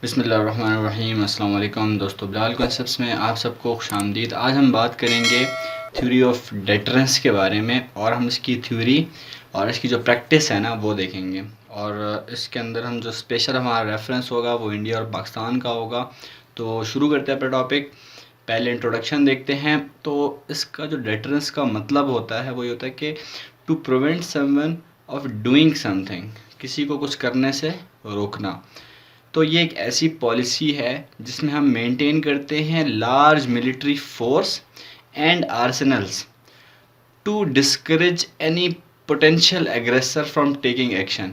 बिस्मिल्लाहिर्रहमानिर्रहीम। अस्सलाम वालेकुम दोस्तों, बिलाल कॉन्सेप्ट्स में आप सबको खुशामदीद। आज हम बात करेंगे थ्योरी ऑफ डेटरेंस के बारे में और हम इसकी थ्योरी और इसकी जो प्रैक्टिस है ना वो देखेंगे। और इसके अंदर हम जो स्पेशल हमारा रेफरेंस होगा वो इंडिया और पाकिस्तान का होगा। तो शुरू करते हैं अपना टॉपिक। पहले इंट्रोडक्शन देखते हैं। तो इसका जो डेटरेंस का मतलब होता है वो ये होता है कि to prevent someone of doing something, किसी को कुछ करने से रोकना। तो ये एक ऐसी पॉलिसी है जिसमें हम मेंटेन करते हैं large military force and arsenals to discourage any potential aggressor from taking action.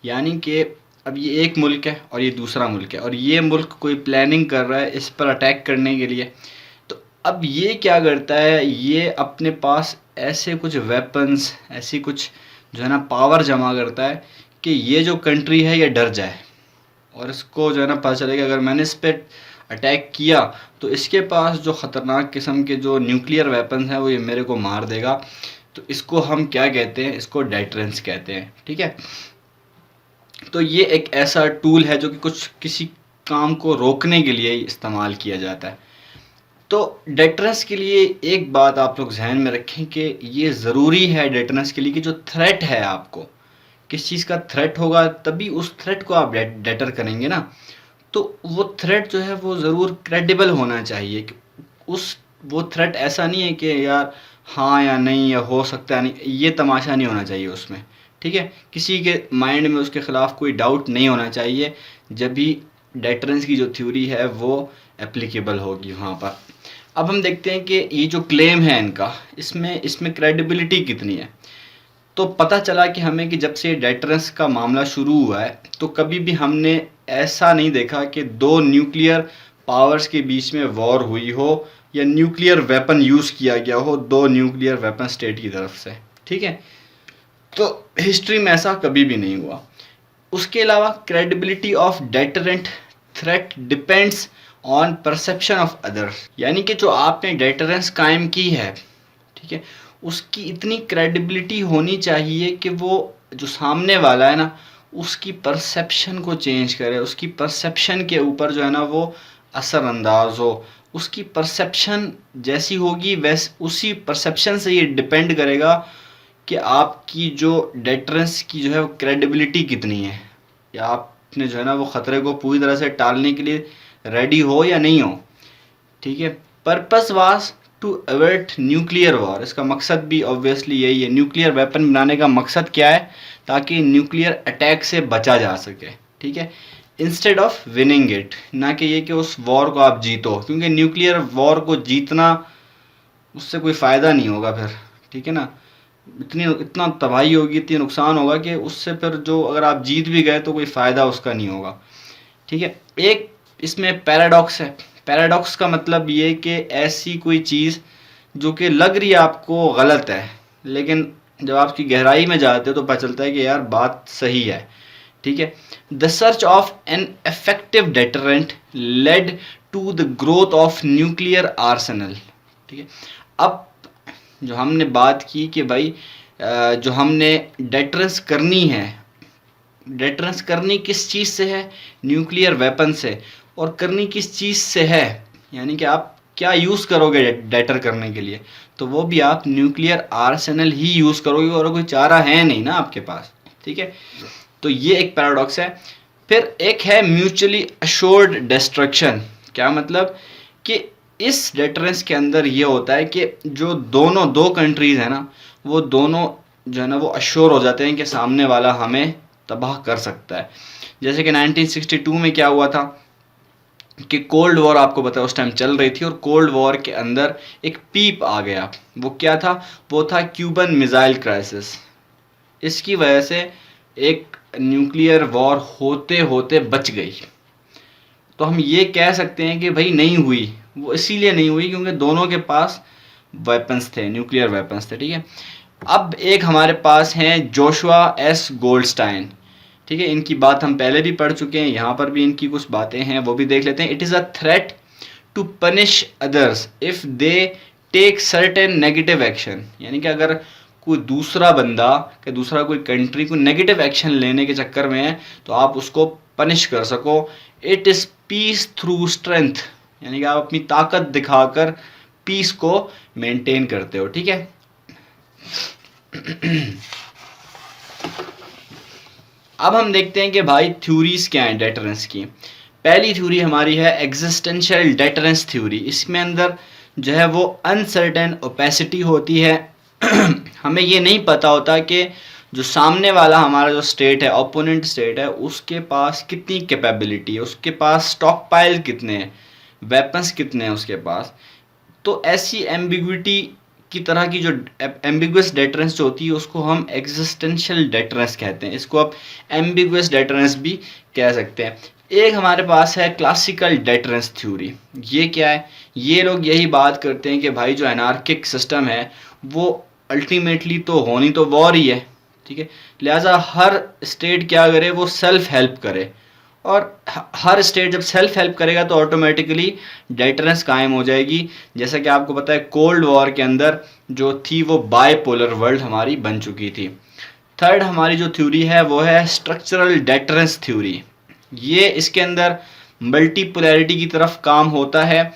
यानी कि अब ये एक मुल्क है और ये दूसरा मुल्क है और ये मुल्क कोई प्लानिंग कर रहा है इस पर अटैक करने के लिए। तो अब ये क्या करता है, ये अपने पास ऐसे कुछ वेपन्स, ऐसी कुछ जो है ना पावर जमा करता है कि ये जो कंट्री है ये डर जाए और इसको जो है ना पता चले कि अगर मैंने इस पर अटैक किया तो इसके पास जो ख़तरनाक किस्म के जो न्यूक्लियर वेपन्स हैं वो ये मेरे को मार देगा। तो इसको हम क्या कहते हैं, इसको डेटरेंस कहते हैं। ठीक है, तो ये एक ऐसा टूल है जो कि कुछ किसी काम को रोकने के लिए इस्तेमाल किया जाता है। तो डेटरेंस के लिए एक बात आप लोग जहन में रखें कि ये ज़रूरी है डेटरेंस के लिए कि जो थ्रेट है, आपको किस चीज़ का थ्रेट होगा तभी उस थ्रेट को आप डेटर करेंगे ना। तो वो थ्रेट जो है वो ज़रूर क्रेडिबल होना चाहिए कि वो थ्रेट ऐसा नहीं है कि यार हाँ या नहीं या हो सकता है नहीं, ये तमाशा नहीं होना चाहिए उसमें। ठीक है, किसी के माइंड में उसके ख़िलाफ़ कोई डाउट नहीं होना चाहिए, जब भी डेटरेंस की जो थ्योरी है वो एप्लीकेबल होगी वहाँ पर। अब हम देखते हैं कि ये जो क्लेम है इनका, इसमें क्रेडिबिलिटी कितनी है। तो पता चला कि हमें कि जब से डेटरेंस का मामला शुरू हुआ है तो कभी भी हमने ऐसा नहीं देखा कि दो न्यूक्लियर पावर्स के बीच में वॉर हुई हो या न्यूक्लियर वेपन यूज़ किया गया हो दो न्यूक्लियर वेपन स्टेट की तरफ से। ठीक है, तो हिस्ट्री में ऐसा कभी भी नहीं हुआ। उसके अलावा credibility of deterrent threat depends on perception of others. यानी कि जो आपने डेटरेंस कायम की है, ठीक है, उसकी इतनी क्रेडिबिलिटी होनी चाहिए कि वो जो सामने वाला है ना उसकी परसेप्शन को चेंज करे, उसकी परसेप्शन के ऊपर जो है ना वो असरअंदाज हो। उसकी परसेप्शन जैसी होगी वैसे उसी परसेप्शन से ये डिपेंड करेगा कि आपकी जो डेटरेंस की जो है वो क्रेडिबिलिटी कितनी है, या आपने जो है ना वो ख़तरे को पूरी तरह से टालने के लिए रेडी हो या नहीं हो। ठीक है, purpose was to avert nuclear war. इसका मकसद भी ऑब्वियसली यही है। न्यूक्लियर वेपन बनाने का मकसद क्या है, ताकि न्यूक्लियर अटैक से बचा जा सके। ठीक है, इंस्टेड ऑफ विनिंग इट, ना कि ये कि उस वॉर को आप जीतो, क्योंकि न्यूक्लियर वॉर को जीतना उससे कोई फ़ायदा नहीं होगा फिर। ठीक है ना, इतना तबाही होगी, इतनी नुकसान होगा कि उससे फिर जो अगर आप जीत भी गए तो कोई फ़ायदा उसका नहीं होगा। ठीक है, एक इसमें पैराडॉक्स है। पैराडॉक्स का मतलब ये कि ऐसी कोई चीज़ जो कि लग रही है आपको गलत है, लेकिन जब आप उसकी गहराई में जाते हो तो पता चलता है कि यार बात सही है। ठीक है, the search of an effective deterrent led to the growth of nuclear arsenal. ठीक है, अब जो हमने बात की कि भाई जो हमने डेटरेंस करनी है, डेटरेंस करनी किस चीज़ से है, न्यूक्लियर वेपन से। और करनी किस चीज़ से है, यानी कि आप क्या यूज़ करोगे डेटर करने के लिए, तो वो भी आप न्यूक्लियर आर्सेनल ही यूज़ करोगे और कोई चारा है नहीं ना आपके पास। ठीक है, तो ये एक पैराडॉक्स है। फिर एक है म्यूचुअली अश्योर्ड डिस्ट्रक्शन। क्या मतलब कि इस डेटरेंस के अंदर ये होता है कि जो दो कंट्रीज़ हैं ना वो दोनों जो है ना वो अश्योर हो जाते हैं कि सामने वाला हमें तबाह कर सकता है। जैसे कि 1962 में क्या हुआ था कि कोल्ड वॉर आपको पता है उस टाइम चल रही थी और कोल्ड वॉर के अंदर एक पीप आ गया। वो क्या था, वो था क्यूबन मिसाइल क्राइसिस। इसकी वजह से एक न्यूक्लियर वॉर होते होते बच गई। तो हम ये कह सकते हैं कि भाई नहीं हुई, वो इसीलिए नहीं हुई क्योंकि दोनों के पास वेपन्स थे, न्यूक्लियर वेपन्स थे। ठीक है, अब एक हमारे पास हैं जोशुआ एस गोल्डस्टाइन। ठीक है, इनकी बात हम पहले भी पढ़ चुके हैं, यहाँ पर भी इनकी कुछ बातें हैं वो भी देख लेते हैं। It is a threat to punish others if they take certain negative action. यानी कि अगर कोई दूसरा बंदा कि दूसरा कोई कंट्री को नेगेटिव एक्शन लेने के चक्कर में है तो आप उसको पनिश कर सको। It is piece through strength, यानी कि आप अपनी ताकत दिखाकर पीस को मेंटेन करते हो, ठीक है। अब हम देखते हैं कि भाई थ्योरीज क्या हैं डेटरेंस की। पहली थ्योरी हमारी है एग्जिस्टेंशियल डेटरेंस थ्योरी। इसमें अंदर जो है वो अनसर्टेन ओपेसिटी होती है। हमें ये नहीं पता होता कि जो सामने वाला हमारा जो स्टेट है, ओपोनेंट स्टेट है, उसके पास कितनी कैपेबिलिटी है, उसके पास स्टॉक पाइल कितने हैं, वेपन्स कितने हैं उसके पास। तो ऐसी एम्बिग्विटी की तरह की जो एम्बिगुअस डेटरेंस जो होती है उसको हम एग्जिस्टेंशियल डेटरेंस कहते हैं। इसको आप एम्बिगुअस डेटरेंस भी कह सकते हैं। एक हमारे पास है क्लासिकल डेटरेंस थ्योरी। ये क्या है? ये लोग यही बात करते हैं कि भाई जो एनार्किक सिस्टम है वो अल्टीमेटली तो होनी तो वॉर ही है, ठीक है। लिहाजा हर स्टेट क्या करे, वो सेल्फ हेल्प करे, और हर स्टेट जब सेल्फ हेल्प करेगा तो ऑटोमेटिकली डेटरेंस कायम हो जाएगी। जैसा कि आपको पता है कोल्ड वॉर के अंदर जो थी वो बायपोलर वर्ल्ड हमारी बन चुकी थी। थर्ड हमारी जो थ्योरी है वो है स्ट्रक्चरल डेटरेंस थ्योरी। ये इसके अंदर मल्टीपोलैरिटी की तरफ काम होता है।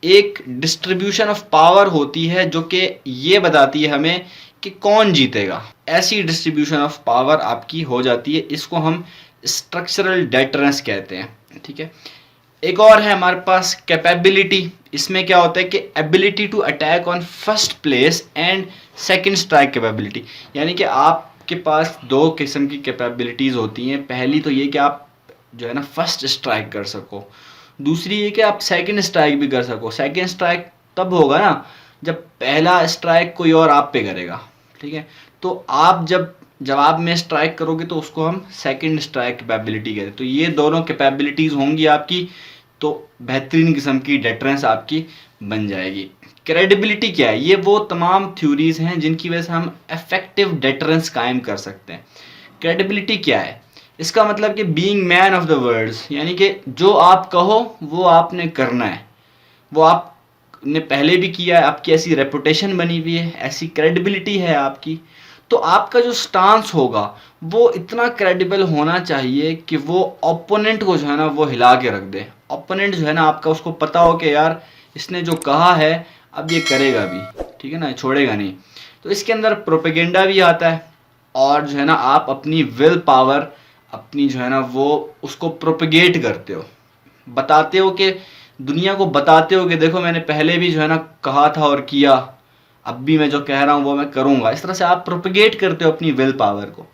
एक डिस्ट्रीब्यूशन ऑफ पावर होती है जो कि ये बताती है हमें कि कौन जीतेगा। ऐसी डिस्ट्रीब्यूशन ऑफ पावर आपकी हो जाती है, इसको हम स्ट्रक्चरल डेटरेंस कहते हैं, ठीक है। एक और है हमारे पास कैपेबिलिटी। इसमें क्या होता है कि ability to attack on first place and second strike capability, यानी कि आपके पास दो किस्म की कैपेबिलिटीज़ होती हैं। पहली तो ये कि आप जो है ना फर्स्ट स्ट्राइक कर सको, दूसरी ये कि आप सेकंड स्ट्राइक भी कर सको। सेकंड स्ट्राइक तब होगा ना जब पहला स्ट्राइक कोई और आप पे करेगा, ठीक है। तो आप जब जवाब में स्ट्राइक करोगे तो उसको हम सेकंड स्ट्राइक कैपेबिलिटी कहते हैं। तो ये दोनों कैपेबिलिटीज़ होंगी आपकी, तो बेहतरीन किस्म की डेटरेंस आपकी बन जाएगी। क्रेडिबिलिटी क्या है? ये वो तमाम थ्योरीज हैं जिनकी वजह से हम इफेक्टिव डेटरेंस कायम कर सकते हैं। क्रेडिबिलिटी क्या है? इसका मतलब कि being man of the words, यानी कि जो आप कहो वो आपने करना है, वो आपने पहले भी किया है, आपकी ऐसी रेपुटेशन बनी हुई है, ऐसी क्रेडिबिलिटी है आपकी। तो आपका जो स्टांस होगा वो इतना क्रेडिबल होना चाहिए कि वो ओपोनेंट को जो है ना वो हिला के रख दे। ओपोनेंट जो है ना आपका, उसको पता हो कि यार इसने जो कहा है अब ये करेगा भी, ठीक है ना, छोड़ेगा नहीं। तो इसके अंदर प्रोपेगेंडा भी आता है, और जो है ना आप अपनी विल पावर अपनी जो है ना वो उसको प्रोपेगेट करते हो, बताते हो कि दुनिया को बताते हो कि देखो मैंने पहले भी जो है ना कहा था और किया, अब भी मैं जो कह रहा हूँ वो मैं करूँगा। इस तरह से आप प्रोपेगेट करते हो अपनी विल पावर को,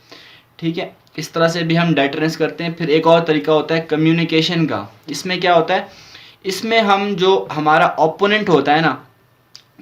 ठीक है। इस तरह से भी हम डेटरेंस करते हैं। फिर एक और तरीका होता है कम्युनिकेशन का। इसमें क्या होता है? इसमें हम जो हमारा ओपोनेंट होता है ना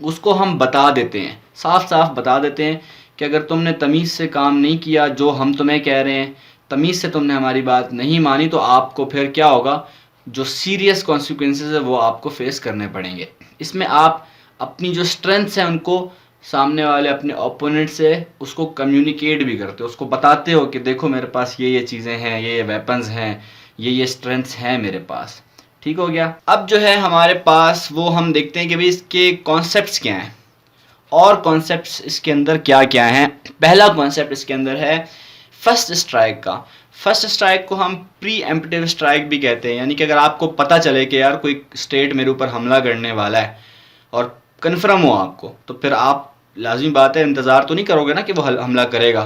उसको हम बता देते हैं, साफ साफ बता देते हैं कि अगर तुमने तमीज़ से काम नहीं किया जो हम तुम्हें कह रहे हैं, तमीज़ से तुमने हमारी बात नहीं मानी, तो आपको फिर क्या होगा, जो सीरियस कॉन्सिक्वेंसेस है वो आपको फेस करने पड़ेंगे। इसमें आप अपनी जो स्ट्रेंथ्स हैं उनको सामने वाले अपने ओपोनेंट से उसको कम्युनिकेट भी करते हो, उसको बताते हो कि देखो मेरे पास ये चीज़ें हैं, ये वेपन्स हैं, ये स्ट्रेंथ्स हैं मेरे पास, ठीक हो गया। अब जो है हमारे पास वो हम देखते हैं कि भाई इसके कॉन्सेप्ट्स क्या हैं और कॉन्सेप्ट्स इसके अंदर क्या क्या हैं। पहला कॉन्सेप्ट इसके अंदर है फर्स्ट स्ट्राइक का। फर्स्ट स्ट्राइक को हम प्री एम्प्टिव स्ट्राइक भी कहते हैं, यानी कि अगर आपको पता चले कि यार कोई स्टेट मेरे ऊपर हमला करने वाला है और कन्फर्म हो आपको, तो फिर आप लाजिमी बात है इंतज़ार तो नहीं करोगे ना कि वो हमला करेगा,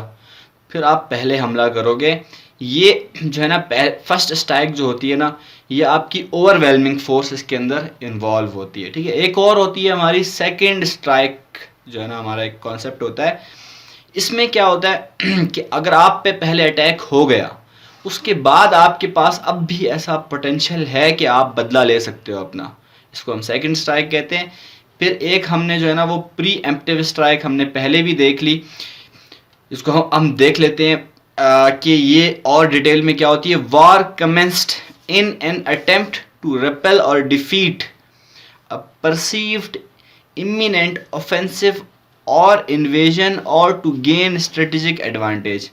फिर आप पहले हमला करोगे। ये जो है ना फर्स्ट स्ट्राइक जो होती है ना, ये आपकी ओवरवेलमिंग फोर्स इसके अंदर इन्वॉल्व होती है, ठीक है। एक और होती है हमारी सेकेंड स्ट्राइक, जो है ना हमारा एक कॉन्सेप्ट होता है। इसमें क्या होता है कि अगर आप पे पहले अटैक हो गया, उसके बाद आपके पास अब भी ऐसा पोटेंशियल है कि आप बदला ले सकते हो अपना, इसको हम सेकंड स्ट्राइक कहते हैं। फिर एक हमने जो है ना वो प्री एम्प्टिव स्ट्राइक हमने पहले भी देख ली, इसको हम देख लेते हैं कि ये और डिटेल में क्या होती है। War commenced in an attempt to repel or defeat a perceived imminent offensive or invasion or to gain strategic advantage.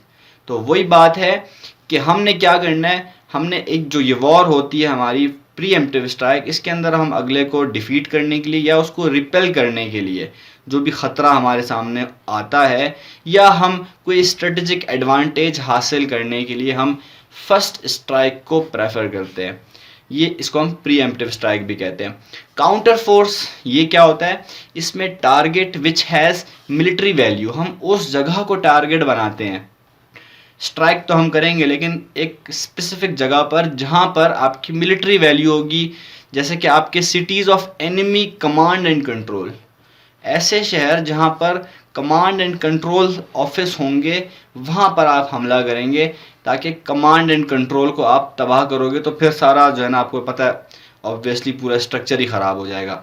तो वही बात है कि हमने क्या करना है, हमने एक जो ये वॉर होती है हमारी प्री एम्प्टिव स्ट्राइक, इसके अंदर हम अगले को डिफीट करने के लिए या उसको रिपेल करने के लिए जो भी ख़तरा हमारे सामने आता है, या हम कोई स्ट्रेटेजिक एडवांटेज हासिल करने के लिए हम फर्स्ट स्ट्राइक को प्रेफर करते हैं। ये इसको हम प्रीएम्प्टिव स्ट्राइक भी कहते हैं। काउंटर फोर्स ये क्या होता है, इसमें target which has military value, हम उस जगह को टारगेट बनाते हैं। स्ट्राइक तो हम करेंगे लेकिन एक स्पेसिफिक जगह पर जहाँ पर आपकी मिलिट्री वैल्यू होगी, जैसे कि आपके cities of enemy command and control, ऐसे शहर जहाँ पर कमांड एंड कंट्रोल ऑफिस होंगे, वहाँ पर आप हमला करेंगे ताकि कमांड एंड कंट्रोल को आप तबाह करोगे तो फिर सारा जो है ना, आपको पता है ऑब्वियसली पूरा स्ट्रक्चर ही ख़राब हो जाएगा।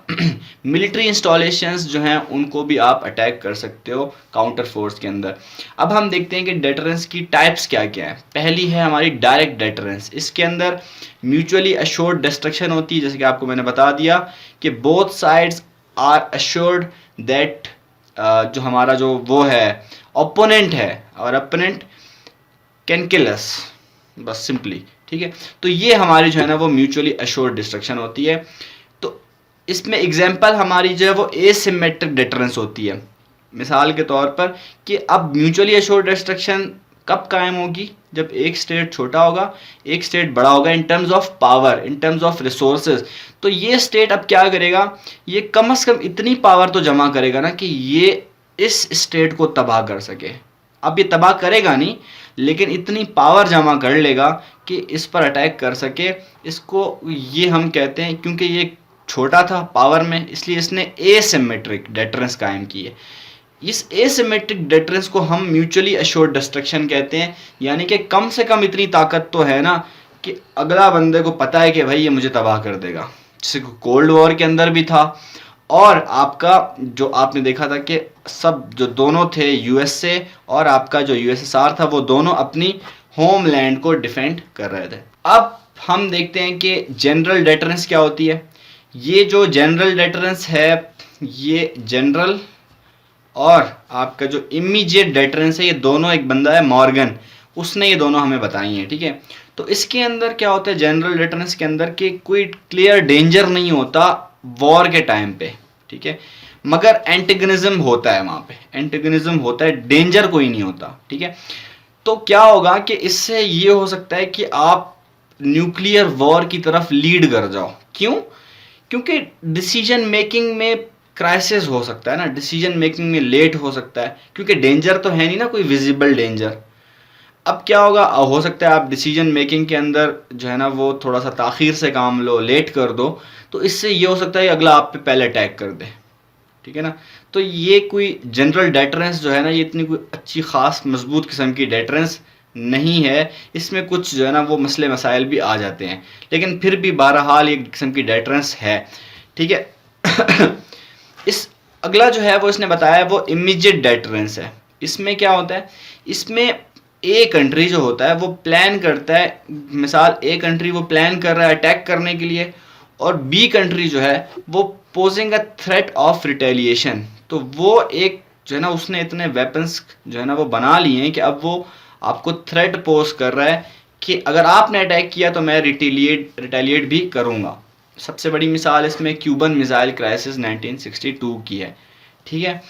मिलिट्री इंस्टॉलेशंस जो हैं उनको भी आप अटैक कर सकते हो काउंटर फोर्स के अंदर। अब हम देखते हैं कि डेटरेंस की टाइप्स क्या क्या है। पहली है हमारी डायरेक्ट डेटरेंस। इसके अंदर म्यूचुअली अश्योर्ड डिस्ट्रक्शन होती है, जैसे कि आपको मैंने बता दिया कि both sides are assured that जो हमारा जो वो है ओपोनेंट है, और ओपोनेंट कैन किल अस, बस सिंपली, ठीक है। तो ये हमारी जो है ना वो म्यूचुअली अश्योर्ड डिस्ट्रक्शन होती है। तो इसमें एग्जांपल हमारी जो है वो एसिमेट्रिक डिटरेंस होती है। मिसाल के तौर पर कि अब म्यूचुअली अश्योर्ड डिस्ट्रक्शन कब कायम होगी, जब एक स्टेट छोटा होगा एक स्टेट बड़ा होगा in terms of power, in terms of resources. तो ये स्टेट अब क्या करेगा, ये कम से कम इतनी पावर तो जमा करेगा ना कि ये इस स्टेट को तबाह कर सके। अब ये तबाह करेगा नहीं, लेकिन इतनी पावर जमा कर लेगा कि इस पर अटैक कर सके। इसको ये हम कहते हैं, क्योंकि ये छोटा था पावर में, इसलिए इसने एसिमेट्रिक डेटरेंस कायम की है। इस एसिमेट्रिक डेटरेंस को हम म्यूचुअली अश्योर्ड डिस्ट्रक्शन कहते हैं, यानी कि कम से कम इतनी ताकत तो है ना कि अगला बंदे को पता है कि भाई ये मुझे तबाह कर देगा, जैसे कोल्ड वॉर के अंदर भी था। और आपका जो आपने देखा था कि सब जो दोनों थे, यूएसए और आपका जो यूएसएसआर था, वो दोनों अपनी होमलैंड को डिफेंड कर रहे थे। अब हम देखते हैं कि जनरल डेटरेंस क्या होती है। ये जो जनरल डेटरेंस है, ये जनरल और आपका जो इमीडिएट डेटरेंस है, ये दोनों, एक बंदा है मॉर्गन, उसने ये दोनों हमें बताई हैं, ठीक है। तो इसके अंदर क्या होता है जनरल डेटरेंस के अंदर, कि कोई क्लियर डेंजर नहीं होता वॉर के टाइम पे, ठीक है, मगर एंटेगनिज्म होता है, वहाँ पे एंटेगनिज्म होता है, डेंजर कोई नहीं होता, ठीक है। तो क्या होगा कि इससे ये हो सकता है कि आप न्यूक्लियर वॉर की तरफ लीड कर जाओ। क्यों? क्योंकि डिसीजन मेकिंग में क्राइसिस हो सकता है ना, डिसीजन मेकिंग में लेट हो सकता है, क्योंकि डेंजर तो है नहीं ना कोई विजिबल डेंजर। अब क्या होगा, हो सकता है आप डिसीजन मेकिंग के अंदर जो है ना वो थोड़ा सा ताख़ीर से काम लो, लेट कर दो, तो इससे ये हो सकता है कि अगला आप पे पहले अटैक कर दे, ठीक है ना। तो ये कोई जनरल डेटरेंस जो है ना, ये इतनी कोई अच्छी ख़ास मजबूत किस्म की डेटरेंस नहीं है। इसमें कुछ जो है ना वो मसले मसाइल भी आ जाते हैं, लेकिन फिर भी बहरहाल एक किस्म की डेटरेंस है, ठीक है। इस अगला जो है वो इसने बताया वो इमीडिएट डेटरेंस है। इसमें क्या होता है, इसमें ए कंट्री जो होता है वो प्लान करता है, मिसाल ए कंट्री वो प्लान कर रहा है अटैक करने के लिए, और बी कंट्री जो है वो posing a threat of retaliation. तो वो एक जो है ना उसने इतने वेपन्स जो है ना वो बना लिए हैं कि अब वो आपको थ्रेट पोज कर रहा है कि अगर आपने अटैक किया तो मैं रिटेलिएट भी करूँगा। सबसे बड़ी मिसाल इसमें क्यूबन मिसाइल क्राइसिस 1962 की है, ठीक है।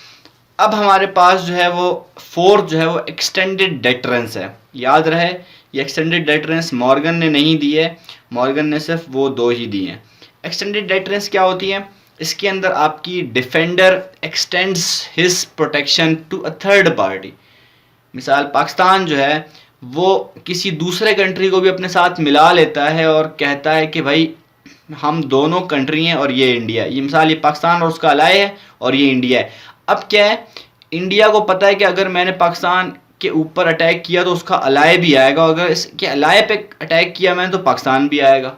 अब हमारे पास जो है वो फोर्थ जो है वो एक्सटेंडेड डेटरेंस है। याद रहे ये एक्सटेंडेड डेटरेंस मॉर्गन ने नहीं दी है, मॉर्गन ने सिर्फ वो दो ही दी हैं। एक्सटेंडेड डेटरेंस क्या होती है, इसके अंदर आपकी defender extends his protection to a third party. मिसाल पाकिस्तान जो है वो किसी दूसरे कंट्री को भी अपने साथ मिला लेता है और कहता है कि भाई हम दोनों कंट्री हैं और ये इंडिया है। ये मिसाल ये पाकिस्तान और उसका अलाय है और ये इंडिया है। अब क्या है, इंडिया को पता है कि अगर मैंने पाकिस्तान के ऊपर अटैक किया तो उसका अलाय भी आएगा, अगर इसके अलाय पे अटैक किया मैंने तो पाकिस्तान भी आएगा,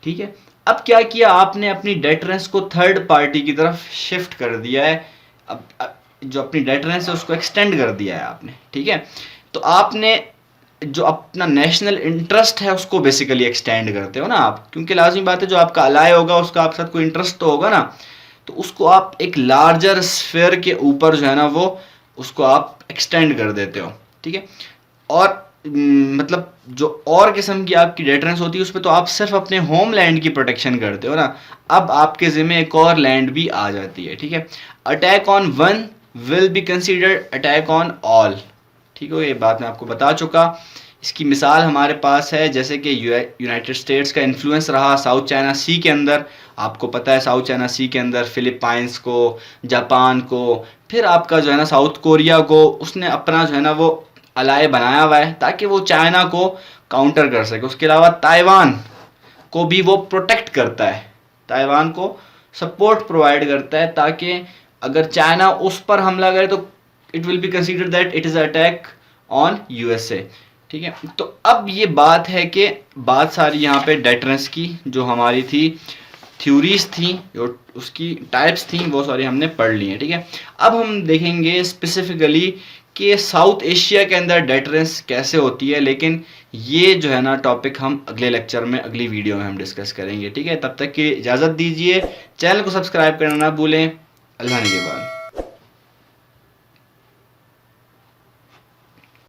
ठीक है। अब क्या किया आपने, अपनी डेटरेंस को थर्ड पार्टी की तरफ शिफ्ट कर दिया है। अब जो अपनी डेटरेंस है उसको एक्सटेंड कर दिया है आपने, ठीक है। तो आपने जो अपना नेशनल इंटरेस्ट है उसको बेसिकली एक्सटेंड करते हो ना आप, क्योंकि लाजमी बात है जो आपका अलाय होगा उसका आपके साथ कोई इंटरेस्ट तो होगा ना, तो उसको आप एक लार्जर स्फीयर के ऊपर जो है ना वो उसको आप एक्सटेंड कर देते हो, ठीक है। और मतलब जो और किस्म की आपकी डेटरेंस होती है उस पर तो आप सिर्फ अपने होम लैंड की प्रोटेक्शन करते हो ना, अब आपके ज़िम्मे एक और लैंड भी आ जाती है, ठीक है। Attack on one will be considered attack on all, ठीक है, ये बात मैं आपको बता चुका। इसकी मिसाल हमारे पास है जैसे कि यूनाइटेड स्टेट्स का इन्फ्लुएंस रहा साउथ चाइना सी के अंदर। आपको पता है साउथ चाइना सी के अंदर फिलीपाइंस को, जापान को, फिर आपका जो है ना साउथ कोरिया को उसने अपना जो है ना वो अलाय बनाया हुआ है ताकि वो चाइना को काउंटर कर सके। उसके अलावा ताइवान को भी वो प्रोटेक्ट करता है, ताइवान को सपोर्ट प्रोवाइड करता है ताकि अगर चाइना उस पर हमला करे तो it will be consider that it is attack on USA. ठीक है, तो अब ये बात है कि बात सारी यहाँ पे डेटरेंस की जो हमारी थी थ्योरीज थी, जो उसकी टाइप्स थी, वो सारी हमने पढ़ ली हैं। ठीक है, अब हम देखेंगे स्पेसिफिकली कि साउथ एशिया के अंदर डेटरेंस कैसे होती है, लेकिन ये जो है ना टॉपिक हम अगले लेक्चर में, अगली वीडियो में हम डिस्कस करेंगे। ठीक है, तब तक की इजाज़त दीजिए, चैनल को सब्सक्राइब करना ना भूलें। अल्लाह ने के बाद।